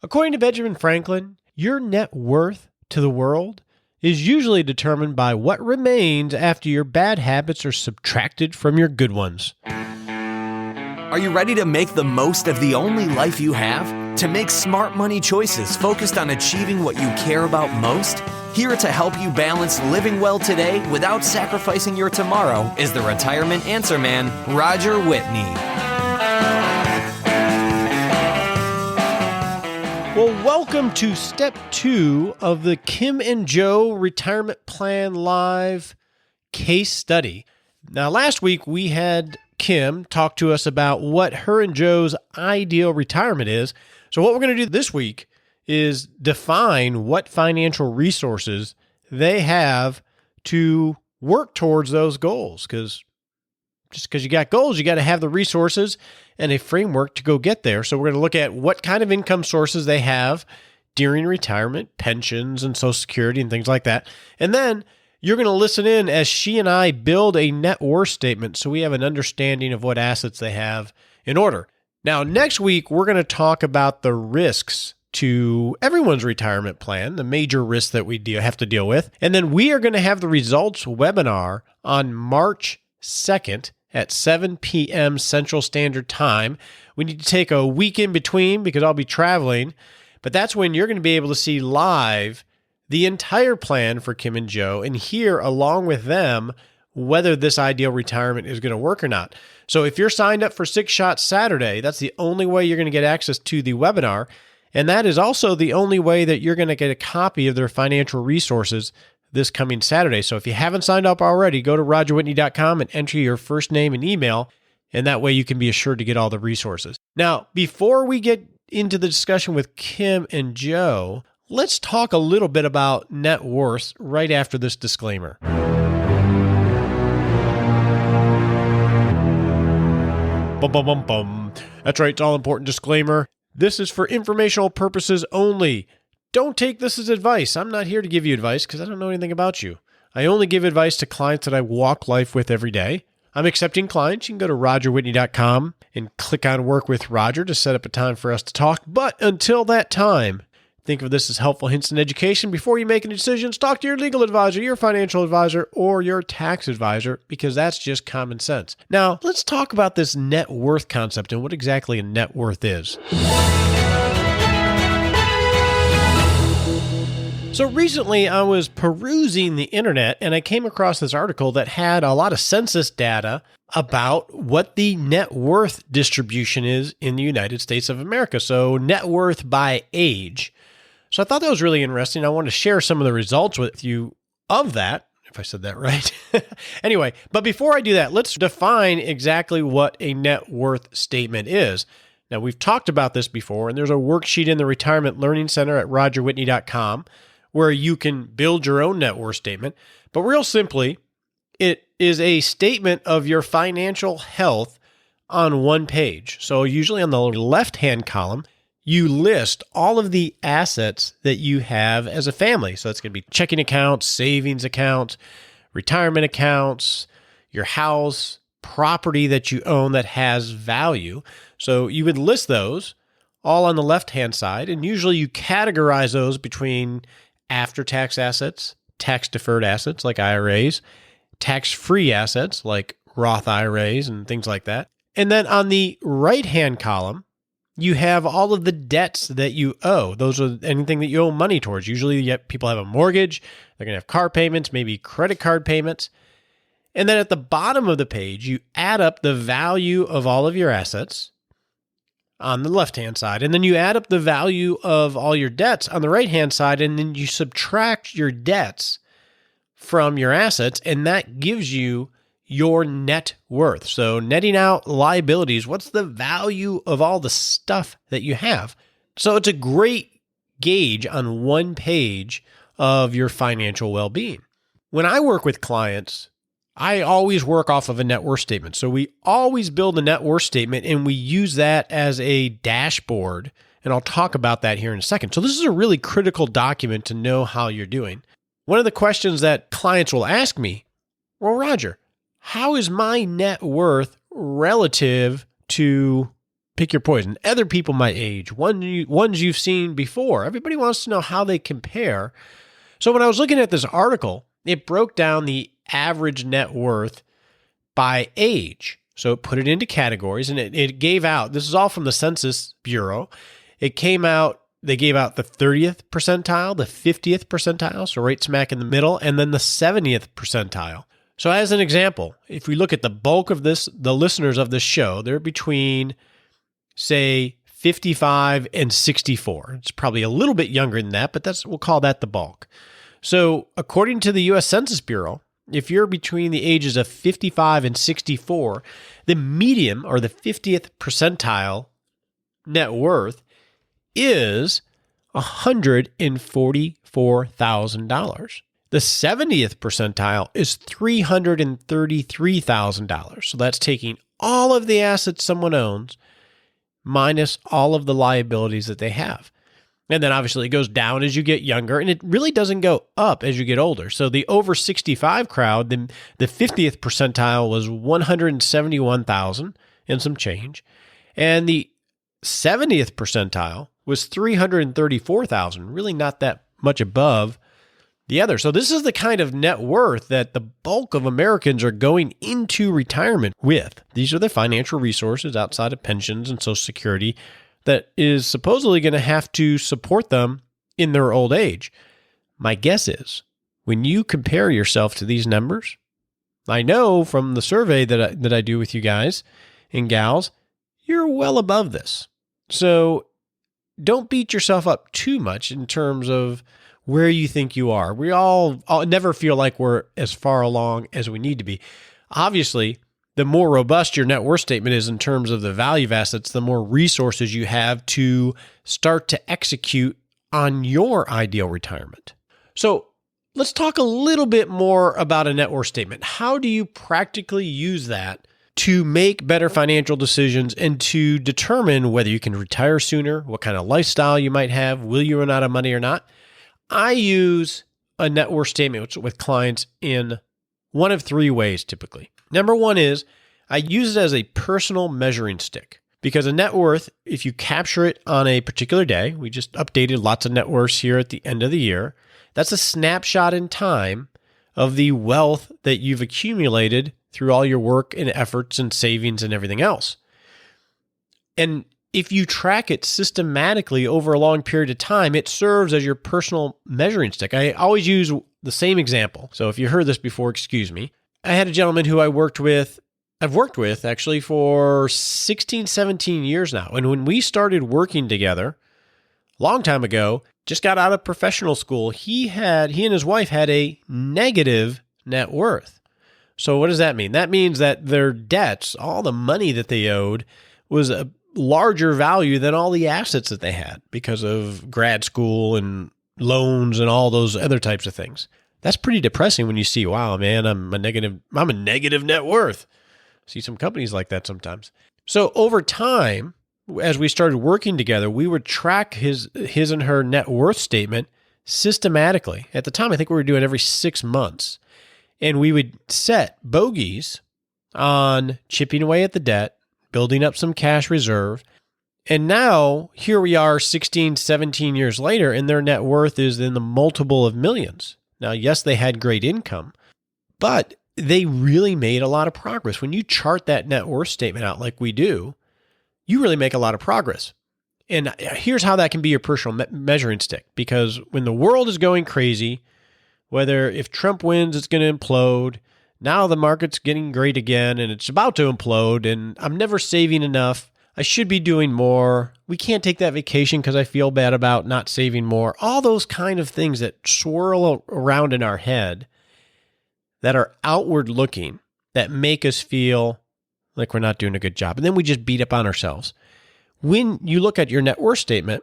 According to Benjamin Franklin, your net worth to the world is usually determined by what remains after your bad habits are subtracted from your good ones. Are you ready to make the most of the only life you have? To make smart money choices focused on achieving what you care about most? Here to help you balance living well today without sacrificing your tomorrow is the retirement answer man, Roger Whitney. Well, welcome to step 2 of the Kim and Joe Retirement Plan Live case study. Now, last week we had Kim talk to us about what her and Joe's ideal retirement is. So what we're going to do this week is define what financial resources they have to work towards those goals. Because just because you got goals, you got to have the resources and a framework to go get there. So we're going to look at what kind of income sources they have during retirement, pensions and Social Security and things like that. And then you're going to listen in as she and I build a net worth statement so we have an understanding of what assets they have in order. Now, next week, we're going to talk about the risks to everyone's retirement plan, the major risks that we have to deal with. And then we are going to have the results webinar on March 2nd at 7 p.m. Central Standard Time. We need to take a week in between because I'll be traveling, but that's when you're going to be able to see live the entire plan for Kim and Joe and hear along with them whether this ideal retirement is going to work or not. So if you're signed up for 6 Shots Saturday, that's the only way you're going to get access to the webinar. And that is also the only way that you're going to get a copy of their financial resources this coming Saturday. So if you haven't signed up already, go to rogerwhitney.com and enter your first name and email, and that way you can be assured to get all the resources. Now, before we get into the discussion with Kim and Joe, let's talk a little bit about net worth right after this disclaimer. Bum, bum, bum, bum. That's right, it's all important disclaimer. This is for informational purposes only. Don't take this as advice. I'm not here to give you advice because I don't know anything about you. I only give advice to clients that I walk life with every day. I'm accepting clients. You can go to rogerwhitney.com and click on Work with Roger to set up a time for us to talk. But until that time, think of this as helpful hints and education. Before you make any decisions, talk to your legal advisor, your financial advisor, or your tax advisor, because that's just common sense. Now, let's talk about this net worth concept and what exactly a net worth is. So recently I was perusing the internet and I came across this article that had a lot of census data about what the net worth distribution is in the United States of America. So net worth by age. So I thought that was really interesting. I want to share some of the results with you of that, if I said that right. Anyway, but before I do that, let's define exactly what a net worth statement is. Now, we've talked about this before, and there's a worksheet in the Retirement Learning Center at rogerwhitney.com where you can build your own net worth statement. But real simply, it is a statement of your financial health on one page. So usually on the left-hand column, you list all of the assets that you have as a family. So it's going to be checking accounts, savings accounts, retirement accounts, your house, property that you own that has value. So you would list those all on the left-hand side, and usually you categorize those between after-tax assets, tax-deferred assets like IRAs, tax-free assets like Roth IRAs and things like that. And then on the right-hand column, you have all of the debts that you owe. Those are anything that you owe money towards. Usually people have a mortgage, they're going to have car payments, maybe credit card payments. And then at the bottom of the page, you add up the value of all of your assets on the left-hand side, and then you add up the value of all your debts on the right-hand side, and then you subtract your debts from your assets, and that gives you your net worth. So netting out liabilities, what's the value of all the stuff that you have? So it's a great gauge on one page of your financial well-being. When I work with clients, I always work off of a net worth statement. So we always build a net worth statement and we use that as a dashboard. And I'll talk about that here in a second. So this is a really critical document to know how you're doing. One of the questions that clients will ask me, well, Roger, how is my net worth relative to pick your poison. Other people my age, ones you've seen before. Everybody wants to know how they compare. So when I was looking at this article, it broke down the average net worth by age. So it put it into categories, and it gave out, this is all from the Census Bureau. They gave out the 30th percentile, the 50th percentile, so right smack in the middle, and then the 70th percentile. So as an example, if we look at the bulk of the listeners of this show, they're between, say, 55 and 64. It's probably a little bit younger than that, but we'll call that the bulk. So according to the U.S. Census Bureau, if you're between the ages of 55 and 64, the median or the 50th percentile net worth is $144,000. The 70th percentile is $333,000. So that's taking all of the assets someone owns minus all of the liabilities that they have. And then obviously it goes down as you get younger, and it really doesn't go up as you get older. So the over 65 crowd, the 50th percentile was 171,000 and some change. And the 70th percentile was 334,000, really not that much above the other. So this is the kind of net worth that the bulk of Americans are going into retirement with. These are the financial resources outside of pensions and Social Security that is supposedly going to have to support them in their old age. My guess is when you compare yourself to these numbers, I know from the survey that I do with you guys and gals, you're well above this. So don't beat yourself up too much in terms of where you think you are. We all never feel like we're as far along as we need to be. Obviously, the more robust your net worth statement is in terms of the value of assets, the more resources you have to start to execute on your ideal retirement. So let's talk a little bit more about a net worth statement. How do you practically use that to make better financial decisions and to determine whether you can retire sooner, what kind of lifestyle you might have, will you run out of money or not? I use a net worth statement with clients in one of three ways typically. Number one is I use it as a personal measuring stick because a net worth, if you capture it on a particular day, we just updated lots of net worths here at the end of the year. That's a snapshot in time of the wealth that you've accumulated through all your work and efforts and savings and everything else. And if you track it systematically over a long period of time, it serves as your personal measuring stick. I always use the same example. So if you heard this before, excuse me. I had a gentleman who I've worked with actually for 16, 17 years now. And when we started working together a long time ago, just got out of professional school, he and his wife had a negative net worth. So what does that mean? That means that their debts, all the money that they owed, was a larger value than all the assets that they had because of grad school and loans and all those other types of things. That's pretty depressing when you see, wow, man, I'm a negative net worth. See some companies like that sometimes. So over time, as we started working together, we would track his and her net worth statement systematically. At the time, I think we were doing every 6 months. And we would set bogeys on chipping away at the debt, building up some cash reserve. And now here we are 16, 17 years later, and their net worth is in the multiple of millions. Now, yes, they had great income, but they really made a lot of progress. When you chart that net worth statement out like we do, you really make a lot of progress. And here's how that can be your personal measuring stick. Because when the world is going crazy, whether if Trump wins, it's going to implode. Now the market's getting great again, and it's about to implode, and I'm never saving enough. I should be doing more. We can't take that vacation because I feel bad about not saving more. All those kind of things that swirl around in our head that are outward looking, that make us feel like we're not doing a good job. And then we just beat up on ourselves. When you look at your net worth statement,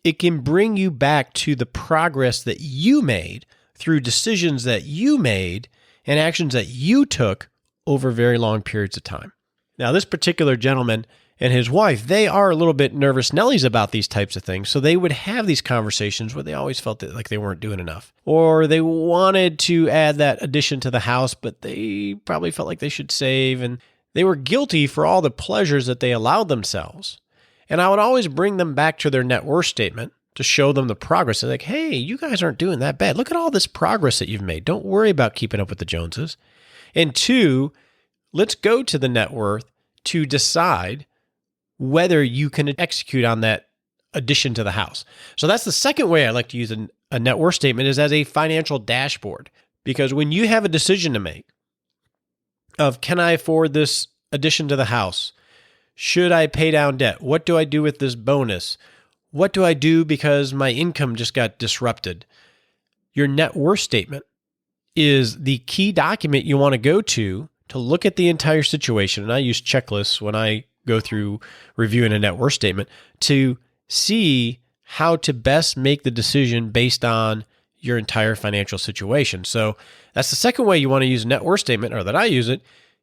it can bring you back to the progress that you made through decisions that you made and actions that you took over very long periods of time. Now, this particular gentleman and his wife, they are a little bit nervous Nellies about these types of things. So they would have these conversations where they always felt that like they weren't doing enough. Or they wanted to add that addition to the house, but they probably felt like they should save. And They were guilty for all the pleasures that they allowed themselves. And I would always bring them back to their net worth statement to show them the progress. They're like, hey, you guys aren't doing that bad. Look at all this progress that you've made. Don't worry about keeping up with the Joneses. And two, let's go to the net worth to decide whether you can execute on that addition to the house. So that's the second way I like to use a net worth statement, is as a financial dashboard. Because when you have a decision to make of, can I afford this addition to the house? Should I pay down debt? What do I do with this bonus? What do I do because my income just got disrupted? Your net worth statement is the key document you want to go to look at the entire situation. And I use checklists when I go through reviewing a net worth statement to see how to best make the decision based on your entire financial situation. So that's the second way you want to use a net worth statement, or that I use it,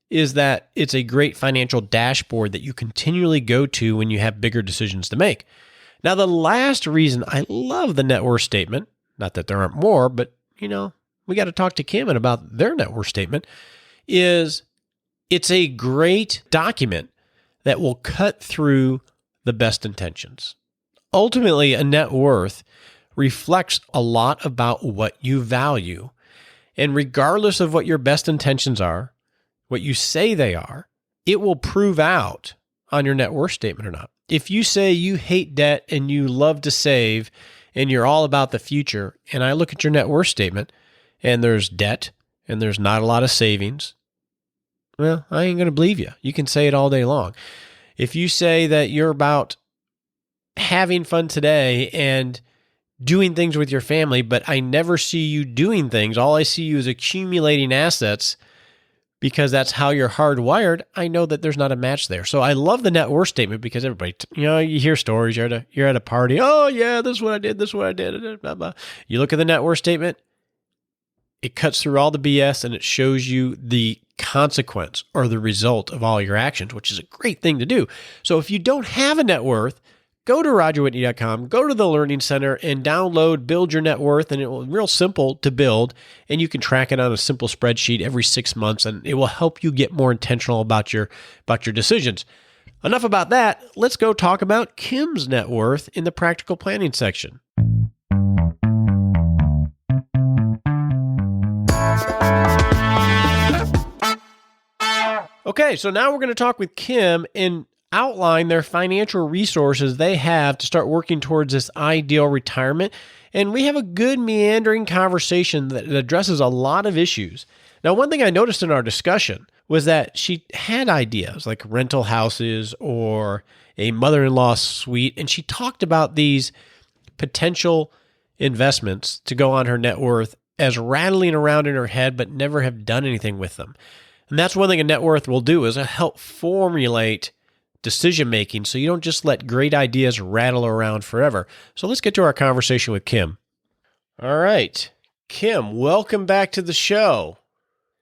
is that it's a great financial dashboard that you continually go to when you have bigger decisions to make. Now, the last reason I love the net worth statement, not that there aren't more, but we got to talk to Kim about their net worth statement, is it's a great document that will cut through the best intentions. Ultimately, a net worth reflects a lot about what you value. And regardless of what your best intentions are, what you say they are, it will prove out on your net worth statement or not. If you say you hate debt and you love to save and you're all about the future, and I look at your net worth statement and there's debt and there's not a lot of savings, well, I ain't going to believe you. You can say it all day long. If you say that you're about having fun today and doing things with your family, but I never see you doing things, all I see you is accumulating assets because that's how you're hardwired, I know that there's not a match there. So I love the net worth statement because everybody, you hear stories, you're at a party, oh yeah, this is what I did, blah, blah. You look at the net worth statement, it cuts through all the BS and it shows you the consequence or the result of all your actions, which is a great thing to do. So if you don't have a net worth, go to rogerwhitney.com, go to the Learning Center and download Build Your Net Worth, and it will be real simple to build, and you can track it on a simple spreadsheet every 6 months, and it will help you get more intentional about your decisions. Enough about that. Let's go talk about Kim's net worth in the practical planning section. Okay, so now we're going to talk with Kim and outline their financial resources they have to start working towards this ideal retirement. And we have a good meandering conversation that addresses a lot of issues. Now, one thing I noticed in our discussion was that she had ideas like rental houses or a mother-in-law suite, and she talked about these potential investments to go on her net worth as rattling around in her head, but never have done anything with them. And that's one thing a net worth will do, is help formulate decision-making so you don't just let great ideas rattle around forever. So let's get to our conversation with Kim. All right. Kim, welcome back to the show.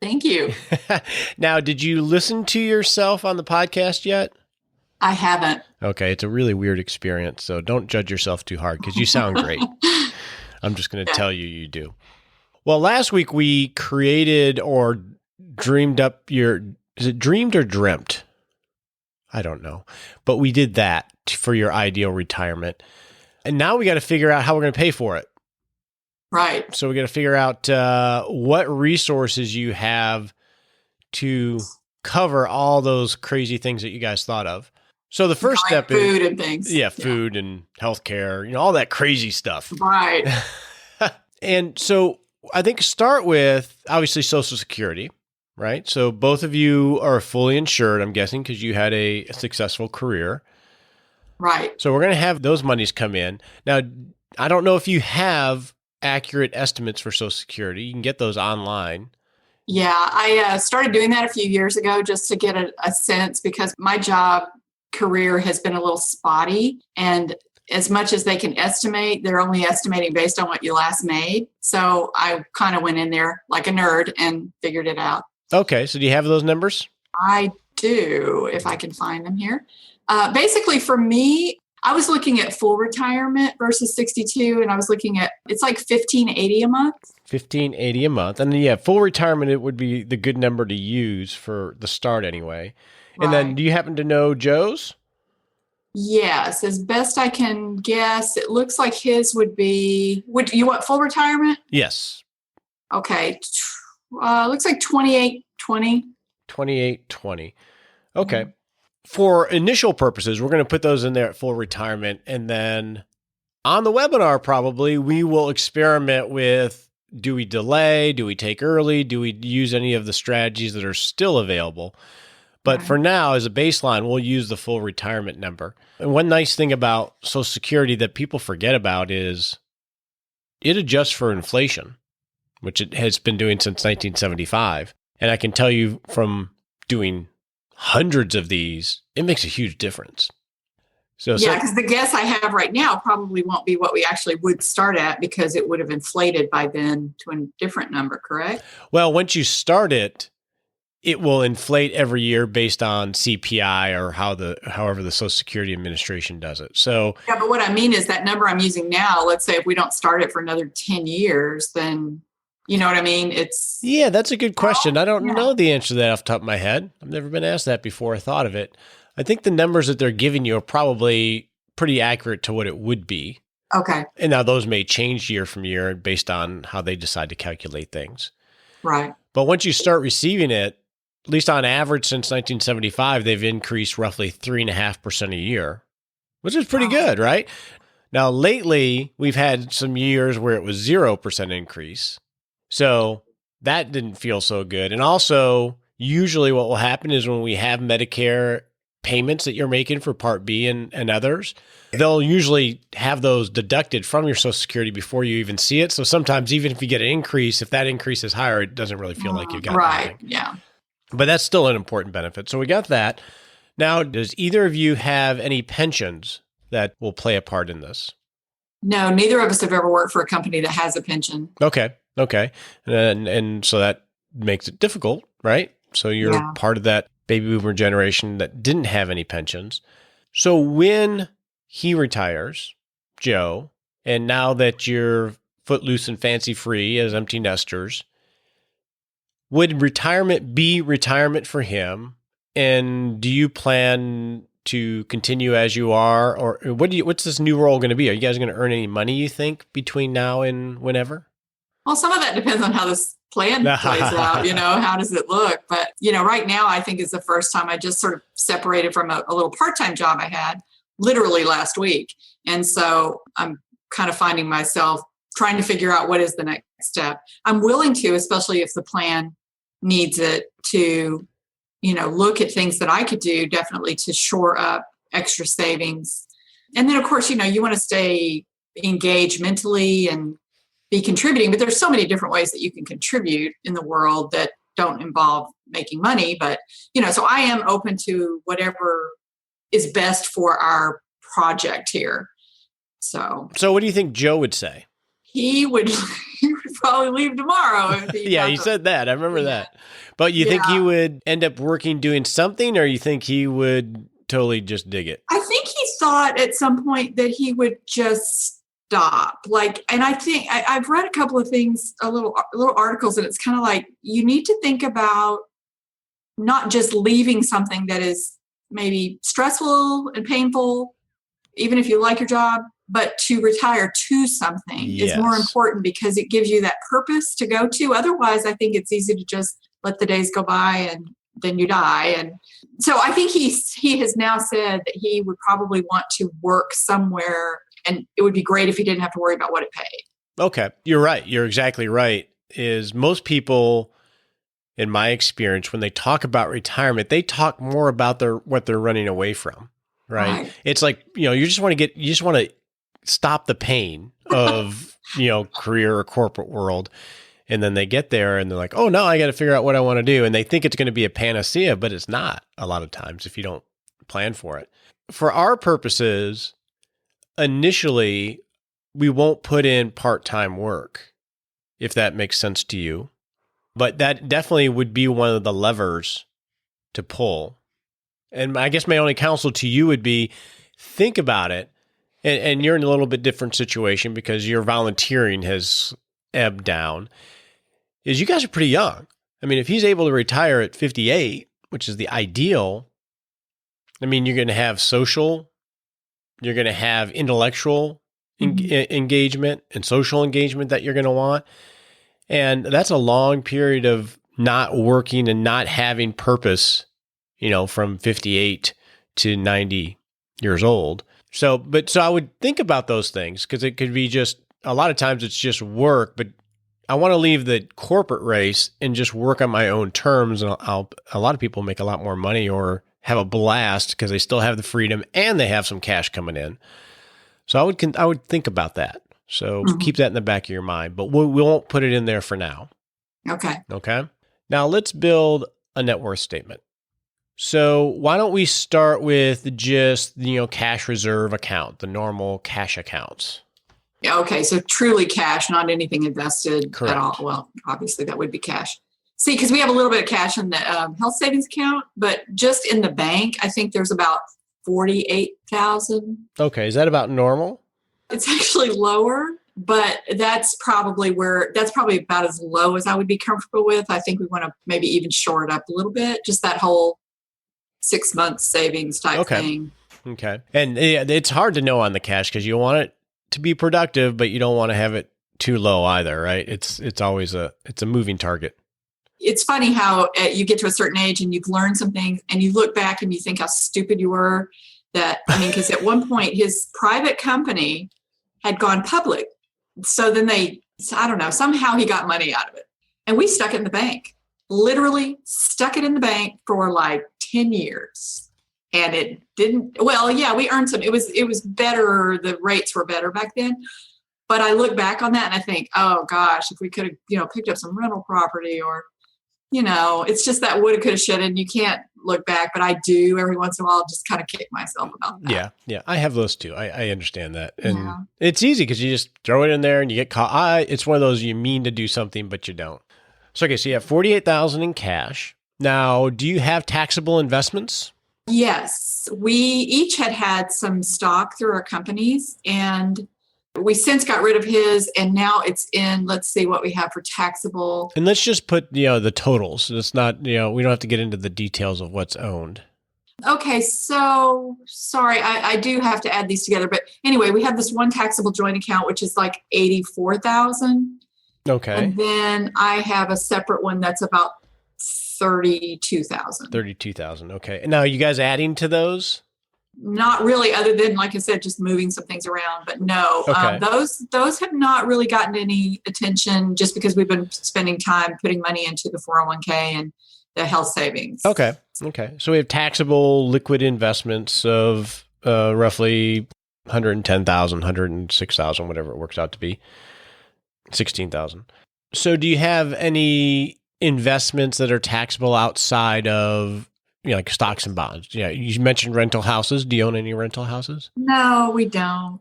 Thank you. Now, did you listen to yourself on the podcast yet? I haven't. Okay, it's a really weird experience, so don't judge yourself too hard because you sound great. I'm just going to tell you do. Well, last week we created or dreamed up is it dreamed or dreamt? I don't know. But we did that for your ideal retirement. And now we got to figure out how we're going to pay for it. Right. So we got to figure out what resources you have to cover all those crazy things that you guys thought of. So the first step is food and things. Yeah, food and healthcare, all that crazy stuff. Right. And so I think start with obviously Social Security, right? So both of you are fully insured, I'm guessing, because you had a successful career. Right. So we're going to have those monies come in. Now, I don't know if you have accurate estimates for Social Security. You can get those online. Yeah, I started doing that a few years ago just to get a sense, because my job career has been a little spotty, and as much as they can estimate, they're only estimating based on what you last made. So I kind of went in there like a nerd and figured it out. Okay, so do you have those numbers? I do, if I can find them here. Basically, for me, I was looking at full retirement versus 62, and I was looking at, it's like $1,580 a month. $1,580 a month. And then, yeah, full retirement, it would be the good number to use for the start anyway. And then Right. do you happen to know Joe's? Yes, as best I can guess, it looks like his would be, would you want full retirement? Yes. Okay. Looks like 2820. 2820. Okay. For initial purposes, we're going to put those in there at full retirement. And then on the webinar, probably we will experiment with, do we delay? Do we take early? Do we use any of the strategies that are still available? But Right. for now, as a baseline, we'll use the full retirement number. And one nice thing about Social Security that people forget about is it adjusts for inflation, which it has been doing since 1975. And I can tell you from doing hundreds of these, it makes a huge difference. Yeah, because the guess I have right now probably won't be what we actually would start at, because it would have inflated by then to a different number, correct? Well, once you start it, it will inflate every year based on CPI or however the Social Security Administration does it. So Yeah, but what I mean is that number I'm using now, let's say if we don't start it for another 10 years, then you know what I mean? yeah, that's a good question. I don't Yeah. know the answer to that off the top of my head. I've never been asked that before I thought of it. I think the numbers that they're giving you are probably pretty accurate to what it would be. Okay, And now those may change year from year based on how they decide to calculate things. right. But once you start receiving it, at least on average since 1975, they've increased roughly 3.5% a year, which is pretty good, right? Now, lately, we've had some years where it was 0% increase. So that didn't feel so good. And also, usually what will happen is when we have Medicare payments that you're making for Part B and others, they'll usually have those deducted from your Social Security before you even see it. So sometimes even if you get an increase, if that increase is higher, it doesn't really feel like you got Right, anything. yeah. But that's still an important benefit. So we got that. Now, does either of you have any pensions that will play a part in this? No, neither of us have ever worked for a company that has a pension. Okay. And so that makes it difficult, right? So you're Yeah. part of that baby boomer generation that didn't have any pensions. So when he retires, Joe, and now that you're footloose and fancy free as empty nesters, would retirement be retirement for him? And do you plan to continue as you are, or what's this new role going to be? Are you guys going to earn any money, you think, between now and whenever? Well, some of that depends on how this plan plays out, how does it look? But, right now I think is the first time I just sort of separated from a little part-time job I had literally last week. And so I'm kind of finding myself trying to figure out what is the next step. I'm willing to, especially if the plan needs it, to, look at things that I could do definitely to shore up extra savings. And then of course, you want to stay engaged mentally and be contributing, but there's so many different ways that you can contribute in the world that don't involve making money. But, so I am open to whatever is best for our project here. So what do you think Joe would say? he would probably leave tomorrow. If He said that. I remember that. But you think he would end up working doing something, or you think he would totally just dig it? I think he thought at some point that he would just stop. And I think I've read a couple of things, little articles, and it's kind of like you need to think about not just leaving something that is maybe stressful and painful, even if you like your job, but to retire to something is more important because it gives you that purpose to go to. Otherwise, I think it's easy to just let the days go by and then you die. And so I think he has now said that he would probably want to work somewhere, and it would be great if he didn't have to worry about what it paid. Okay. You're right. You're exactly right. Is most people, in my experience, when they talk about retirement, they talk more about what they're running away from, right? It's like, you just want to stop the pain of, career or corporate world. And then they get there and they're like, oh, no, I got to figure out what I want to do. And they think it's going to be a panacea, but it's not a lot of times if you don't plan for it. For our purposes, initially, we won't put in part-time work, if that makes sense to you. But that definitely would be one of the levers to pull. And I guess my only counsel to you would be, think about it. and you're in a little bit different situation because your volunteering has ebbed down, is you guys are pretty young. I mean, if he's able to retire at 58, which is the ideal, I mean, you're going to have social, you're going to have intellectual engagement and social engagement that you're going to want. And that's a long period of not working and not having purpose, from 58 to 90 years old. So I would think about those things because it could be just, a lot of times it's just work, but I want to leave the corporate race and just work on my own terms. And a lot of people make a lot more money or have a blast because they still have the freedom and they have some cash coming in. So I would think about that. So keep that in the back of your mind, but we won't put it in there for now. Okay. Okay. Now let's build a net worth statement. So why don't we start with just, cash reserve account, the normal cash accounts? Yeah. Okay. So truly cash, not anything invested Correct. at all. Well, obviously that would be cash. See, because we have a little bit of cash in the health savings account, but just in the bank, I think there's about 48,000. Okay. Is that about normal? It's actually lower, but that's probably about as low as I would be comfortable with. I think we want to maybe even shore it up a little bit, just that whole 6 months savings type thing. Okay. And it's hard to know on the cash because you want it to be productive, but you don't want to have it too low either, right? It's always a moving target. It's funny how you get to a certain age and you've learned some things and you look back and you think how stupid you were. Because at one point his private company had gone public. So then somehow he got money out of it. And we stuck it in the bank, literally stuck it in the bank for like 10 years. And it didn't, we earned some, it was better. The rates were better back then. But I look back on that and I think, oh gosh, if we could have, picked up some rental property or, it's just that woulda, coulda, shoulda, and you can't look back, but I do every once in a while just kind of kick myself about that. Yeah. I have those too. I understand that. And it's easy because you just throw it in there and you get caught. It's one of those you mean to do something, but you don't. So, okay, so you have $48,000 in cash. Now, do you have taxable investments? Yes. We each had some stock through our companies, and we since got rid of his, and now it's in, let's see what we have for taxable. And let's just put, the totals. It's not, we don't have to get into the details of what's owned. Okay. So sorry, I do have to add these together, but anyway, we have this one taxable joint account, which is like 84,000. Okay. And then I have a separate one that's about 32,000. 32,000. Okay. And now are you guys adding to those? Not really, other than, like I said, just moving some things around. But no, okay. Those have not really gotten any attention just because we've been spending time putting money into the 401k and the health savings. Okay. So we have taxable liquid investments of roughly 110,000, 106,000, whatever it works out to be, 16,000. So do you have any investments that are taxable outside of like stocks and bonds? Yeah, you mentioned rental houses. Do you own any rental houses? No, we don't.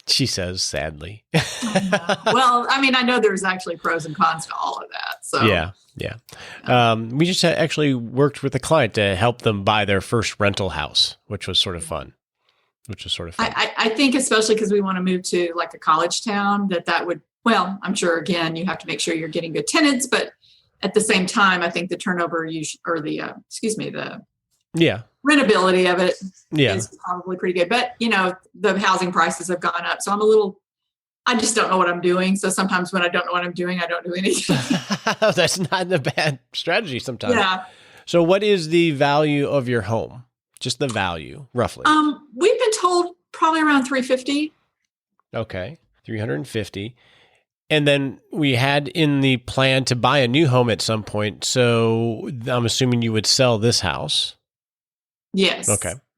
She says sadly. Well, I know there's actually pros and cons to all of that. So yeah. We just actually worked with a client to help them buy their first rental house, which was sort of fun. I think especially because we want to move to like a college town, that would, well, I'm sure again you have to make sure you're getting good tenants, but at the same time, I think the turnover the rentability of it is probably pretty good. But, the housing prices have gone up. So I just don't know what I'm doing. So sometimes when I don't know what I'm doing, I don't do anything. That's not a bad strategy sometimes. Yeah. So what is the value of your home? Just the value, roughly. We've been told probably around 350. Okay. 350. And then we had in the plan to buy a new home at some point. So I'm assuming you would sell this house. Yes.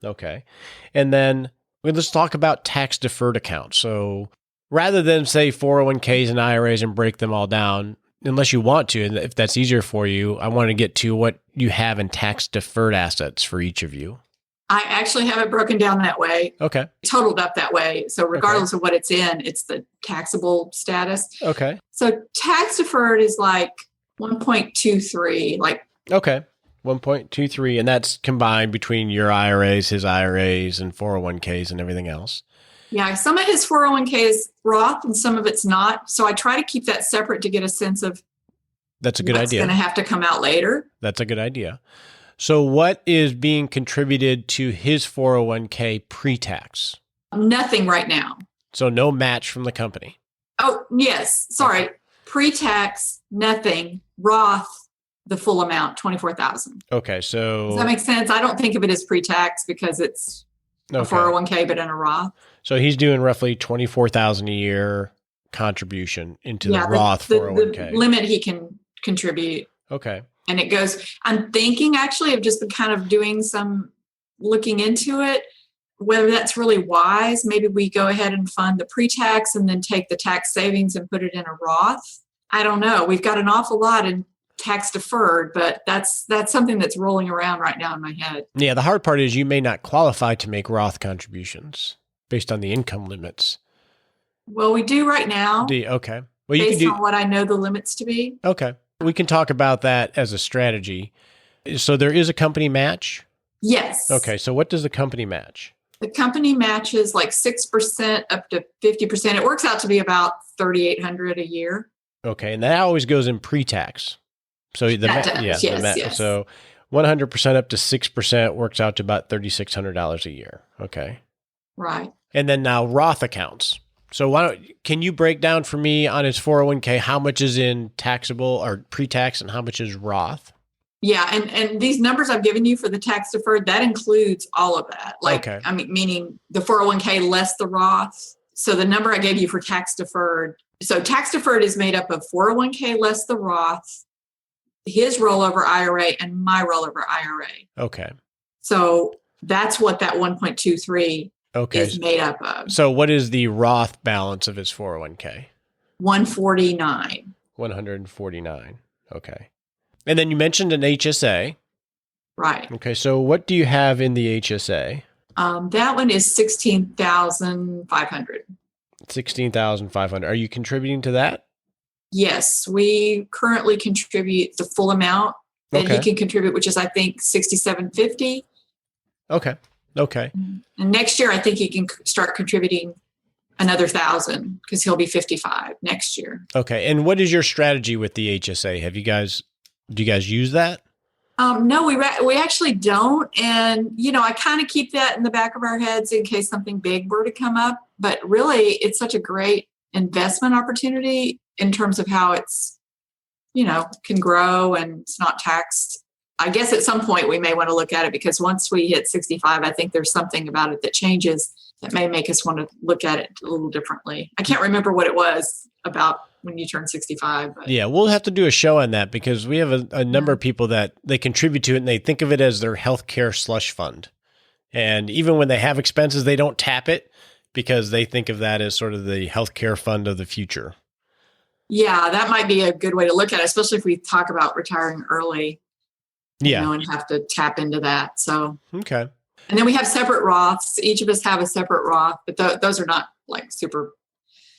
Okay. And then let's talk about tax deferred accounts. So rather than say 401ks and IRAs and break them all down, unless you want to, and if that's easier for you, I want to get to what you have in tax deferred assets for each of you. I actually have it broken down that way. Okay. Totaled up that way. So regardless of what it's in, it's the taxable status. Okay. So tax deferred is like 1.23. Okay. 1.23. And that's combined between your IRAs, his IRAs, and 401ks and everything else. Yeah, some of his 401k is Roth and some of it's not. So I try to keep that separate to get a sense of That's a good what's idea. going to have to come out later. That's a good idea. So what is being contributed to his 401k pre-tax? Nothing right now. So no match from the company. Oh, yes. Sorry. Okay. Pre-tax, nothing. Roth, the full amount, $24,000. Okay, so... Does that make sense? I don't think of it as pre-tax because it's a 401k, but in a Roth. So he's doing roughly $24,000 a year contribution into the Roth 401k. The limit he can contribute. Okay. And it goes, I'm thinking actually of just been kind of doing some looking into it, whether that's really wise. Maybe we go ahead and fund the pre-tax and then take the tax savings and put it in a Roth. I don't know. We've got an awful lot in tax deferred, but that's something that's rolling around right now in my head. Yeah, the hard part is you may not qualify to make Roth contributions based on the income limits. Well, we do right now. Okay. Well, based on what I know the limits to be. Okay. We can talk about that as a strategy. So there is a company match? Yes. Okay. So what does the company match? The company matches like 6% up to 50%. It works out to be about $3,800 a year. Okay. And that always goes in pre-tax. So Yes. So 100% up to 6% works out to about $3,600 a year. Okay. Right. And then now Roth accounts. So can you break down for me on his 401k how much is in taxable or pre-tax and how much is Roth? Yeah, and these numbers I've given you for the tax deferred, that includes all of that. I mean, meaning the 401k less the Roth. So the number I gave you for tax deferred. So tax deferred is made up of 401k less the Roth, his rollover IRA, and my rollover IRA. Okay. So that's what that 1.23 is made up of. So what is the Roth balance of his 401k? 149. 149. Okay. And then you mentioned an HSA. Right. Okay. So what do you have in the HSA? That one is $16,500. 16,500. Are you contributing to that? Yes, we currently contribute the full amount that he can contribute, which is I think $6,750. Okay. And next year, I think he can start contributing another $1,000 because he'll be 55 next year. Okay. And what is your strategy with the HSA? Do you guys use that? No, we actually don't. And, I kind of keep that in the back of our heads in case something big were to come up. But really, it's such a great investment opportunity in terms of how it's, can grow and it's not taxed. I guess at some point we may want to look at it because once we hit 65, I think there's something about it that changes that may make us want to look at it a little differently. I can't remember what it was about when you turn 65. But. Yeah, we'll have to do a show on that because we have a number of people that they contribute to it and they think of it as their healthcare slush fund. And even when they have expenses, they don't tap it because they think of that as sort of the healthcare fund of the future. Yeah, that might be a good way to look at it, especially if we talk about retiring early. Yeah. And have to tap into that. So, okay. And then we have separate Roths. Each of us have a separate Roth, but those are not like super.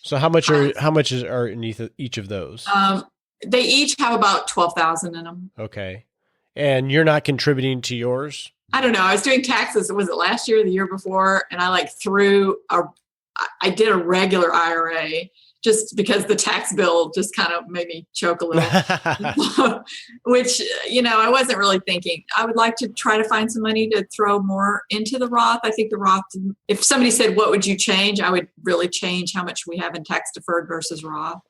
So how much are underneath each of those? They each have about 12,000 in them. Okay. And you're not contributing to yours? I don't know. I was doing taxes. Was it last year or the year before? And I I did a regular IRA just because the tax bill just kind of made me choke a little, which, I wasn't really thinking. I would like to try to find some money to throw more into the Roth. I think the Roth, if somebody said, what would you change? I would really change how much we have in tax deferred versus Roth.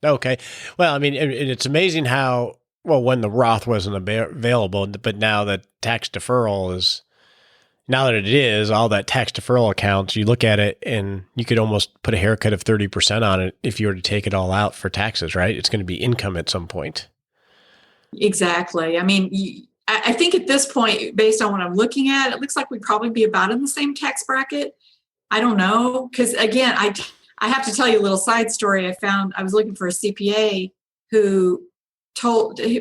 Okay. Well, I mean, it's amazing how, when the Roth wasn't available, but now that tax deferral is, now that it is, all that tax deferral accounts, you look at it and you could almost put a haircut of 30% on it if you were to take it all out for taxes, right? It's going to be income at some point. Exactly. I mean, I think at this point, based on what I'm looking at, it looks like we'd probably be about in the same tax bracket. I don't know. Because again, I have to tell you a little side story. I was looking for a CPA who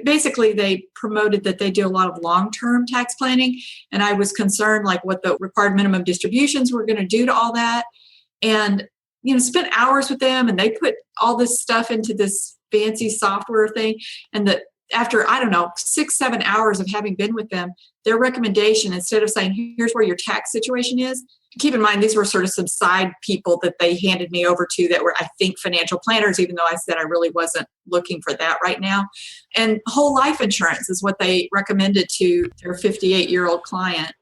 basically they promoted that they do a lot of long-term tax planning. And I was concerned like what the required minimum distributions were going to do to all that. And, spent hours with them and they put all this stuff into this fancy software thing. And after, I don't know, 6-7 hours of having been with them, their recommendation, instead of saying, here's where your tax situation is, keep in mind, these were sort of some side people that they handed me over to that were, I think, financial planners, even though I said I really wasn't looking for that right now. And whole life insurance is what they recommended to their 58-year-old client,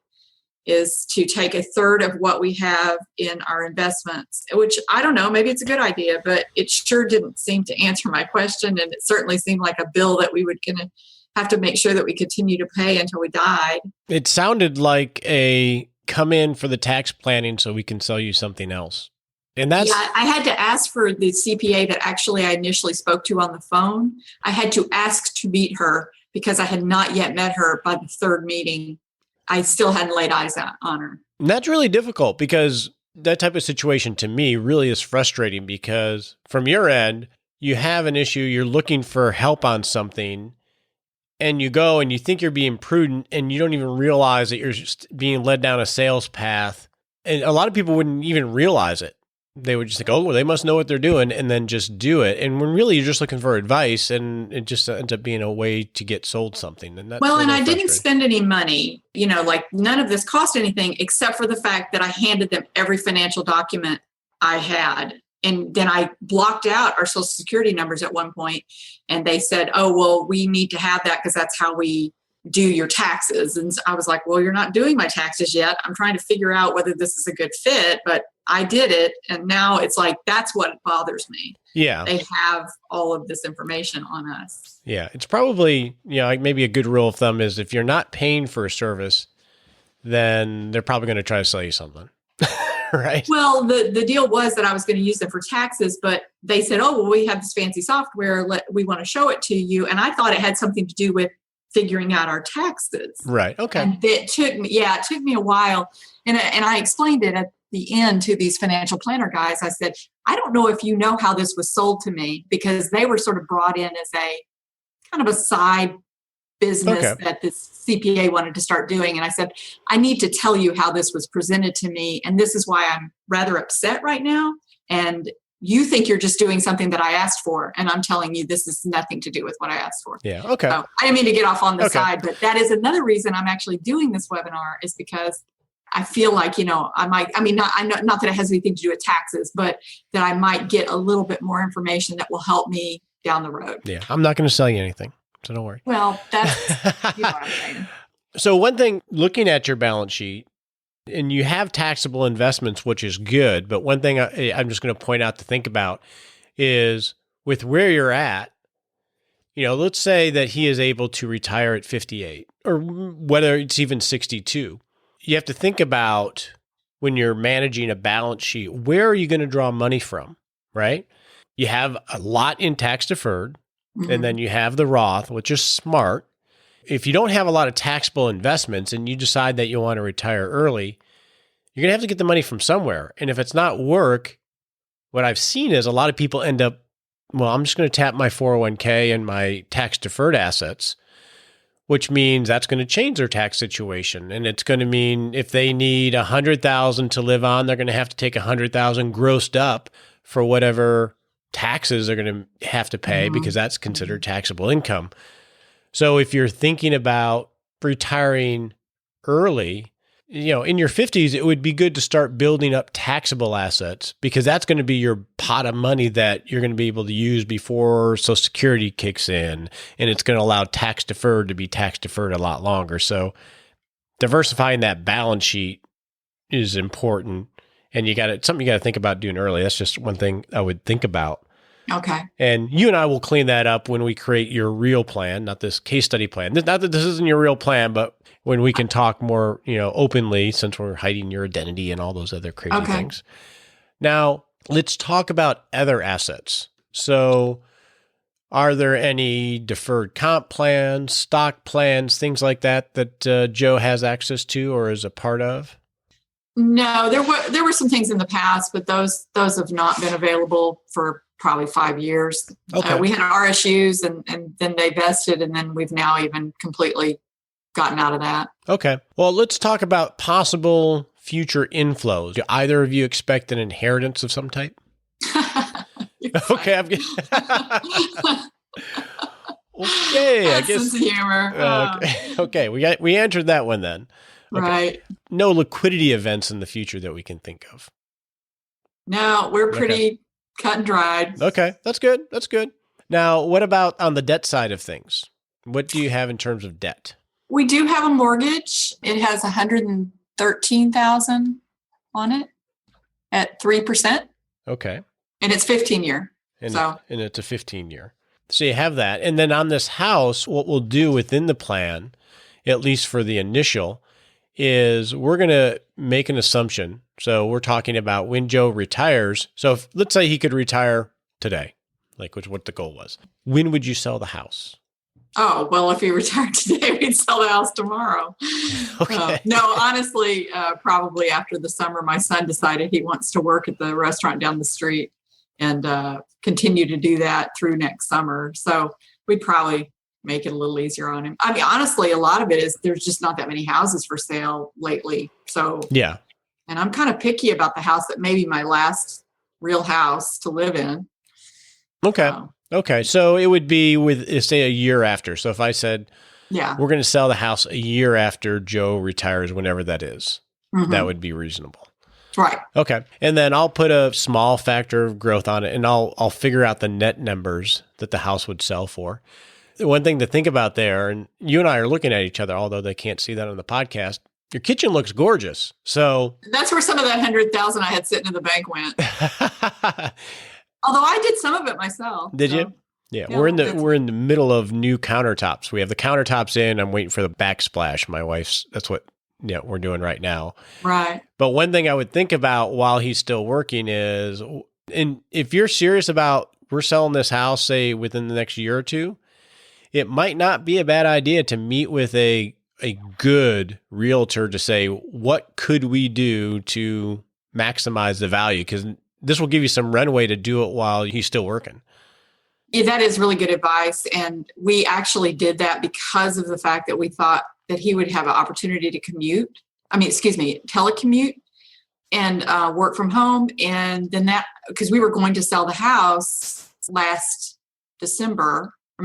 is to take a third of what we have in our investments, which I don't know, maybe it's a good idea, but it sure didn't seem to answer my question. And it certainly seemed like a bill that we would gonna have to make sure that we continue to pay until we died. It sounded like a come in for the tax planning so we can sell you something else. And that's... Yeah, I had to ask for the CPA that actually I initially spoke to on the phone. I had to ask to meet her because I had not yet met her by the third meeting. I still hadn't laid eyes on her. And that's really difficult, because that type of situation to me really is frustrating, because from your end, you have an issue, you're looking for help on something, and you go and you think you're being prudent, and you don't even realize that you're just being led down a sales path. And a lot of people wouldn't even realize it. They would just think, oh, well, they must know what they're doing, and then just do it. And when really you're just looking for advice, and it just ends up being a way to get sold something. And that's and I didn't spend any money, like none of this cost anything except for the fact that I handed them every financial document I had. And then I blocked out our social security numbers at one point, and they said, oh, well, we need to have that because that's how we do your taxes. And I was like, well, you're not doing my taxes yet. I'm trying to figure out whether this is a good fit, but I did it. And now it's like, that's what bothers me. Yeah. They have all of this information on us. Yeah. It's probably, like maybe a good rule of thumb is if you're not paying for a service, then they're probably going to try to sell you something. Right. Well, the deal was that I was going to use them for taxes, but they said, oh, well, we have this fancy software. We want to show it to you. And I thought it had something to do with figuring out our taxes. Right. Okay. And it took me a while. And I explained it at the end to these financial planner guys. I said, I don't know if you know how this was sold to me, because they were sort of brought in as a kind of a side business that this CPA wanted to start doing. And I said, I need to tell you how this was presented to me. And this is why I'm rather upset right now. And you think you're just doing something that I asked for. And I'm telling you, this is nothing to do with what I asked for. Yeah. Okay. So I didn't mean to get off on the side, but that is another reason I'm actually doing this webinar, is because I feel like, not that it has anything to do with taxes, but that I might get a little bit more information that will help me down the road. Yeah. I'm not going to sell you anything, so don't worry. Well, that's what I'm saying. So one thing, looking at your balance sheet, and you have taxable investments, which is good. But one thing I'm just going to point out to think about is with where you're at, let's say that he is able to retire at 58, or whether it's even 62. You have to think about, when you're managing a balance sheet, where are you going to draw money from, right? You have a lot in tax deferred, and then you have the Roth, which is smart. If you don't have a lot of taxable investments and you decide that you want to retire early, you're going to have to get the money from somewhere. And if it's not work, what I've seen is a lot of people end up, well, I'm just going to tap my 401k and my tax deferred assets, which means that's going to change their tax situation. And it's going to mean if they need $100,000 to live on, they're going to have to take $100,000 grossed up for whatever taxes they're going to have to pay, because that's considered taxable income. So if you're thinking about retiring early, in your 50s, it would be good to start building up taxable assets, because that's going to be your pot of money that you're going to be able to use before Social Security kicks in. And it's going to allow tax deferred to be tax deferred a lot longer. So diversifying that balance sheet is important. And something you got to think about doing early. That's just one thing I would think about. Okay. And you and I will clean that up when we create your real plan, not this case study plan. Not that this isn't your real plan, but when we can talk more, openly, since we're hiding your identity and all those other crazy things. Now, let's talk about other assets. So are there any deferred comp plans, stock plans, things like that Joe has access to or is a part of? No, there were some things in the past, but those have not been available for probably 5 years. Okay. We had RSUs and then they vested, and then we've now even completely gotten out of that. Okay. Well, let's talk about possible future inflows. Do either of you expect an inheritance of some type? Okay. Okay, I That guess. sense of humor. Okay, we answered that one then. Okay. Right. No liquidity events in the future that we can think of. No, we're Okay. pretty cut and dried. Okay, that's good. That's good. Now, what about on the debt side of things? What do you have in terms of debt? We do have a mortgage. It has 113,000 on it at 3%, Okay. and it's 15-year. And it's a 15-year. So you have that. And then on this house, what we'll do within the plan, at least for the initial, is we're going to make an assumption. So we're talking about when Joe retires. So let's say he could retire today, like what the goal was. When would you sell the house? Oh, well, if he retired today, we'd sell the house tomorrow. Okay. No, honestly, probably after the summer, my son decided he wants to work at the restaurant down the street and continue to do that through next summer. So we'd probably make it a little easier on him. I mean, honestly, a lot of it is there's just not that many houses for sale lately. So, yeah. And I'm kind of picky about the house that may be my last real house to live in. Okay. Okay. So it would be with, say, a year after. So if I said, yeah, we're going to sell the house a year after Joe retires, whenever that is, that would be reasonable. Right. Okay. And then I'll put a small factor of growth on it, and I'll figure out the net numbers that the house would sell for. One thing to think about there, and you and I are looking at each other, although they can't see that on the podcast, your kitchen looks gorgeous. So that's where some of that 100,000 I had sitting in the bank went. Although I did some of it myself. Did you? Yeah, we're in the middle of new countertops. We have the countertops in. I'm waiting for the backsplash. My wife's, that's what we're doing right now. Right. But one thing I would think about while he's still working is, and if you're serious about we're selling this house, say within the next year or two, it might not be a bad idea to meet with a good realtor to say, what could we do to maximize the value? Because this will give you some runway to do it while he's still working. Yeah, that is really good advice. And we actually did that because of the fact that we thought that he would have an opportunity to telecommute and work from home. And then because we were going to sell the house last December, or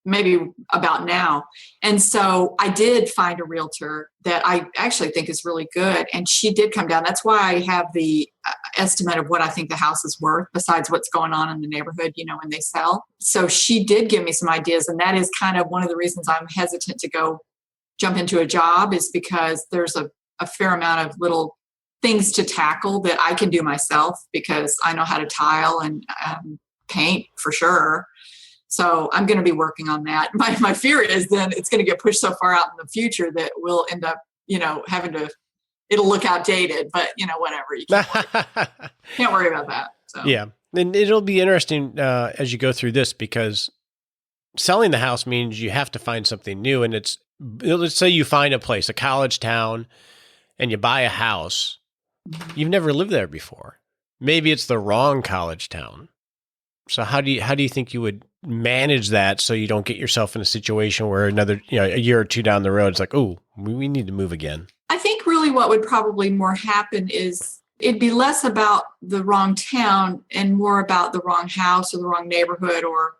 maybe about now. And so I did find a realtor that I actually think is really good. And she did come down. That's why I have the estimate of what I think the house is worth, besides what's going on in the neighborhood, when they sell. So she did give me some ideas. And that is kind of one of the reasons I'm hesitant to go jump into a job, is because there's a fair amount of little things to tackle that I can do myself, because I know how to tile and paint for sure. So I'm going to be working on that. My fear is then it's going to get pushed so far out in the future that we'll end up, it'll look outdated, but whatever. You can't worry about that. So. Yeah. And it'll be interesting as you go through this, because selling the house means you have to find something new. And let's say you find a place, a college town, and you buy a house. You've never lived there before. Maybe it's the wrong college town. So how do you think you would manage that so you don't get yourself in a situation where another, a year or two down the road, it's like, oh, we need to move again? I think really what would probably more happen is it'd be less about the wrong town and more about the wrong house or the wrong neighborhood, or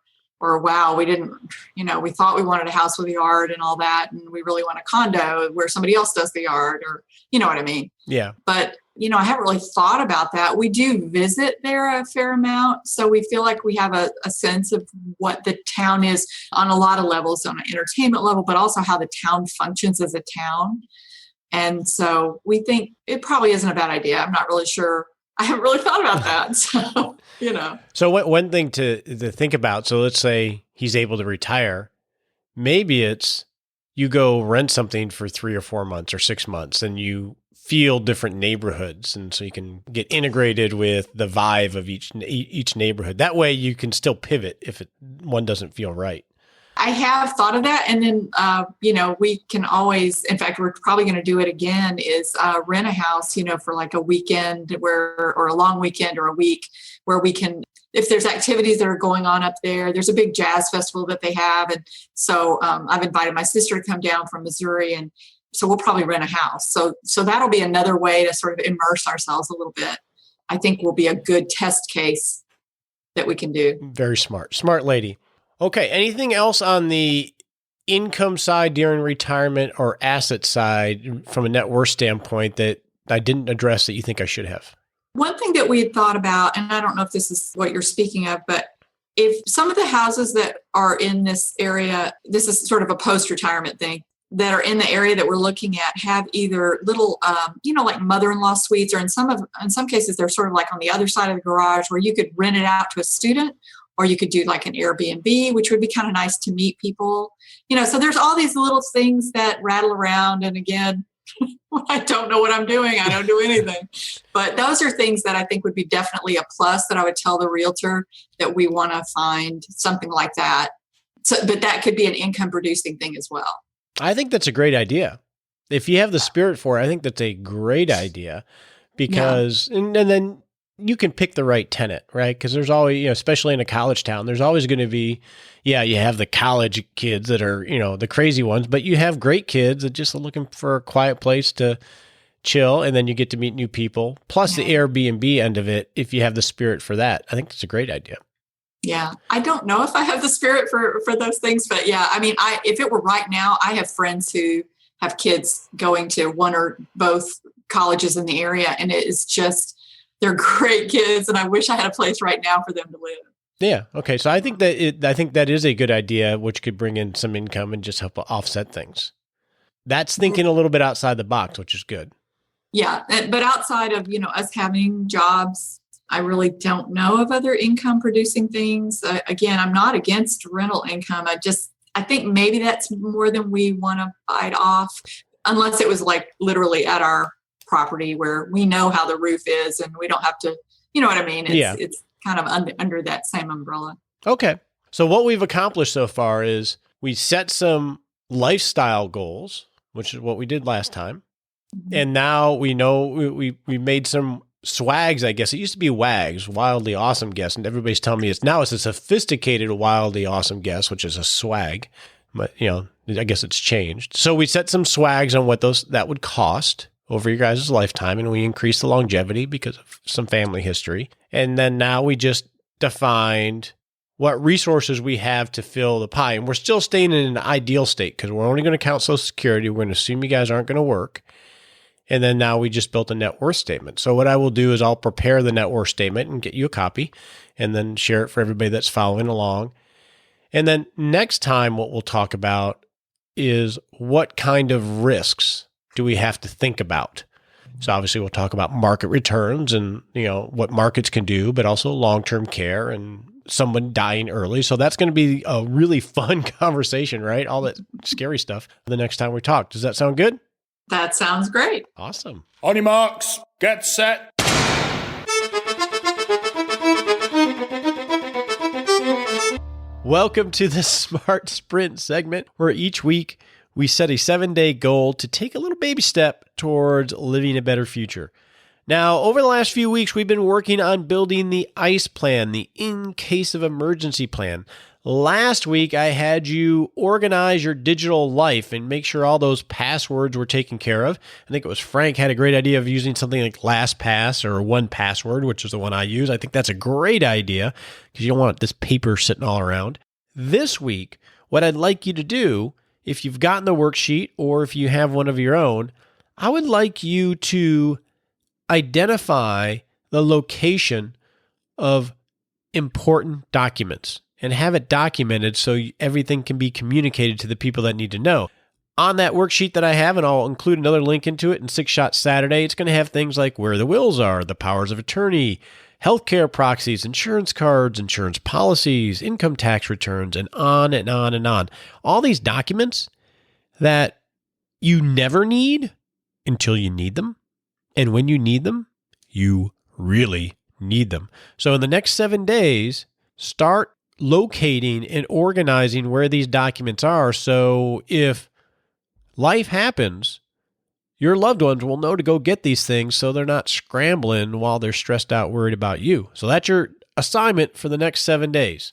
wow, we didn't, we thought we wanted a house with a yard and all that, and we really want a condo where somebody else does the yard, or you know what I mean? Yeah. But I haven't really thought about that. We do visit there a fair amount. So we feel like we have a sense of what the town is on a lot of levels, on an entertainment level, but also how the town functions as a town. And so we think it probably isn't a bad idea. I'm not really sure. I haven't really thought about that. So, So one thing to think about, so let's say he's able to retire, maybe it's you go rent something for 3 or 4 months or 6 months, and you feel different neighborhoods, and so you can get integrated with the vibe of each neighborhood. That way you can still pivot if one doesn't feel right. I have thought of that. And then, we can always, in fact, we're probably going to do it again, is rent a house, for like a weekend or a long weekend or a week, where we can, if there's activities that are going on up there's a big jazz festival that they have. And so I've invited my sister to come down from Missouri, and so we'll probably rent a house. So that'll be another way to sort of immerse ourselves a little bit. I think will be a good test case that we can do. Very smart. Smart lady. Okay. Anything else on the income side during retirement or asset side from a net worth standpoint that I didn't address that you think I should have? One thing that we had thought about, and I don't know if this is what you're speaking of, but if some of the houses that are in this area, this is sort of a post-retirement thing, that are in the area that we're looking at have either little, like mother-in-law suites, or in some cases, they're sort of like on the other side of the garage where you could rent it out to a student, or you could do like an Airbnb, which would be kind of nice to meet people. So there's all these little things that rattle around. And again, I don't know what I'm doing. I don't do anything. But those are things that I think would be definitely a plus that I would tell the realtor that we want to find something like that. So, but that could be an income producing thing as well. I think that's a great idea. If you have the spirit for it, I think that's a great idea because, and then you can pick the right tenant, right? Because there's always, especially in a college town, there's always going to be, you have the college kids that are, the crazy ones, but you have great kids that just are looking for a quiet place to chill, and then you get to meet new people. Plus the Airbnb end of it, if you have the spirit for that, I think it's a great idea. Yeah. I don't know if I have the spirit for those things, but if it were right now, I have friends who have kids going to one or both colleges in the area, and it is just, they're great kids, and I wish I had a place right now for them to live. Yeah. Okay. So I think that is a good idea, which could bring in some income and just help offset things. That's thinking a little bit outside the box, which is good. Yeah. But outside of, us having jobs, I really don't know of other income producing things. Again, I'm not against rental income. I think maybe that's more than we want to bite off, unless it was like literally at our property where we know how the roof is and we don't have to, you know what I mean? It's kind of under that same umbrella. Okay. So what we've accomplished so far is we set some lifestyle goals, which is what we did last time. Mm-hmm. And now we know we made some swags, I guess. It used to be WAGs, wildly awesome guess. And everybody's telling me it's a sophisticated, wildly awesome guess, which is a swag. But, I guess it's changed. So we set some swags on what that would cost over your guys' lifetime, and we increased the longevity because of some family history. And then now we just defined what resources we have to fill the pie. And we're still staying in an ideal state because we're only going to count Social Security. We're going to assume you guys aren't going to work. And then now we just built a net worth statement. So what I will do is I'll prepare the net worth statement and get you a copy and then share it for everybody that's following along. And then next time what we'll talk about is what kind of risks do we have to think about? So obviously we'll talk about market returns and, what markets can do, but also long-term care and someone dying early. So that's going to be a really fun conversation, right? All that scary stuff the next time we talk. Does that sound good? That sounds great. Awesome. On your marks, get set. Welcome to the Smart Sprint segment, where each week we set a 7-day goal to take a little baby step towards living a better future. Now, over the last few weeks, we've been working on building the ICE plan, the in case of emergency plan. Last week, I had you organize your digital life and make sure all those passwords were taken care of. I think it was Frank had a great idea of using something like LastPass or 1Password, which is the one I use. I think that's a great idea because you don't want this paper sitting all around. This week, what I'd like you to do, if you've gotten the worksheet or if you have one of your own, I would like you to identify the location of important documents and have it documented so everything can be communicated to the people that need to know. On that worksheet that I have, and I'll include another link into it in 6 Shot Saturday, it's going to have things like where the wills are, the powers of attorney, healthcare proxies, insurance cards, insurance policies, income tax returns, and on and on and on. All these documents that you never need until you need them. And when you need them, you really need them. So in the next 7 days, start locating and organizing where these documents are. So if life happens, your loved ones will know to go get these things so they're not scrambling while they're stressed out, worried about you. So that's your assignment for the next 7 days.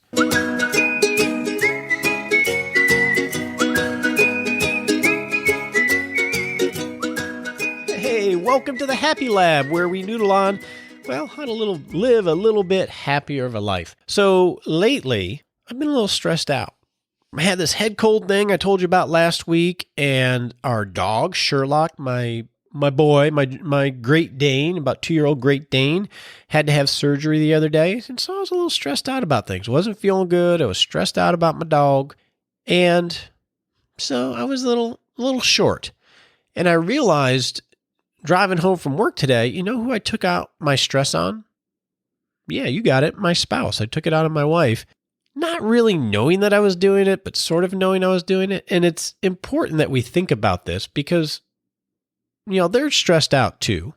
Hey, welcome to the Happy Lab, where we noodle on, how to live a little bit happier of a life. So lately, I've been a little stressed out. I had this head cold thing I told you about last week, and our dog, Sherlock, my boy, my Great Dane, about 2-year-old Great Dane, had to have surgery the other day. And so I was a little stressed out about things. Wasn't feeling good. I was stressed out about my dog. And so I was a little short. And I realized driving home from work today, you know who I took out my stress on? Yeah, you got it. My spouse. I took it out on my wife. Not really knowing that I was doing it, but sort of knowing I was doing it. And it's important that we think about this because, they're stressed out too.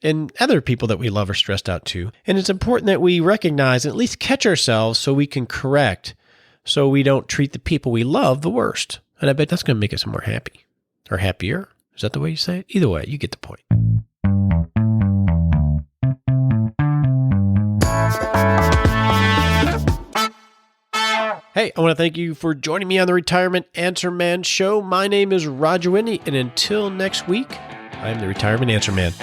And other people that we love are stressed out too. And it's important that we recognize and at least catch ourselves so we can correct, so we don't treat the people we love the worst. And I bet that's going to make us more happy or happier. Is that the way you say it? Either way, you get the point. Hey, I want to thank you for joining me on the Retirement Answer Man Show. My name is Roger Whitney, and until next week, I'm the Retirement Answer Man.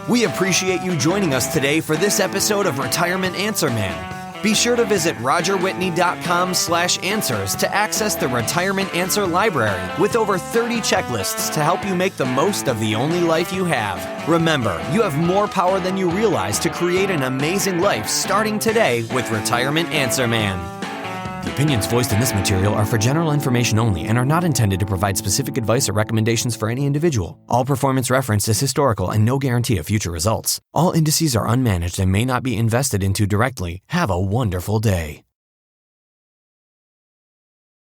We appreciate you joining us today for this episode of Retirement Answer Man. Be sure to visit rogerwhitney.com/answers to access the Retirement Answer Library with over 30 checklists to help you make the most of the only life you have. Remember, you have more power than you realize to create an amazing life starting today with Retirement Answer Man. The opinions voiced in this material are for general information only and are not intended to provide specific advice or recommendations for any individual. All performance referenced is historical and no guarantee of future results. All indices are unmanaged and may not be invested into directly. Have a wonderful day.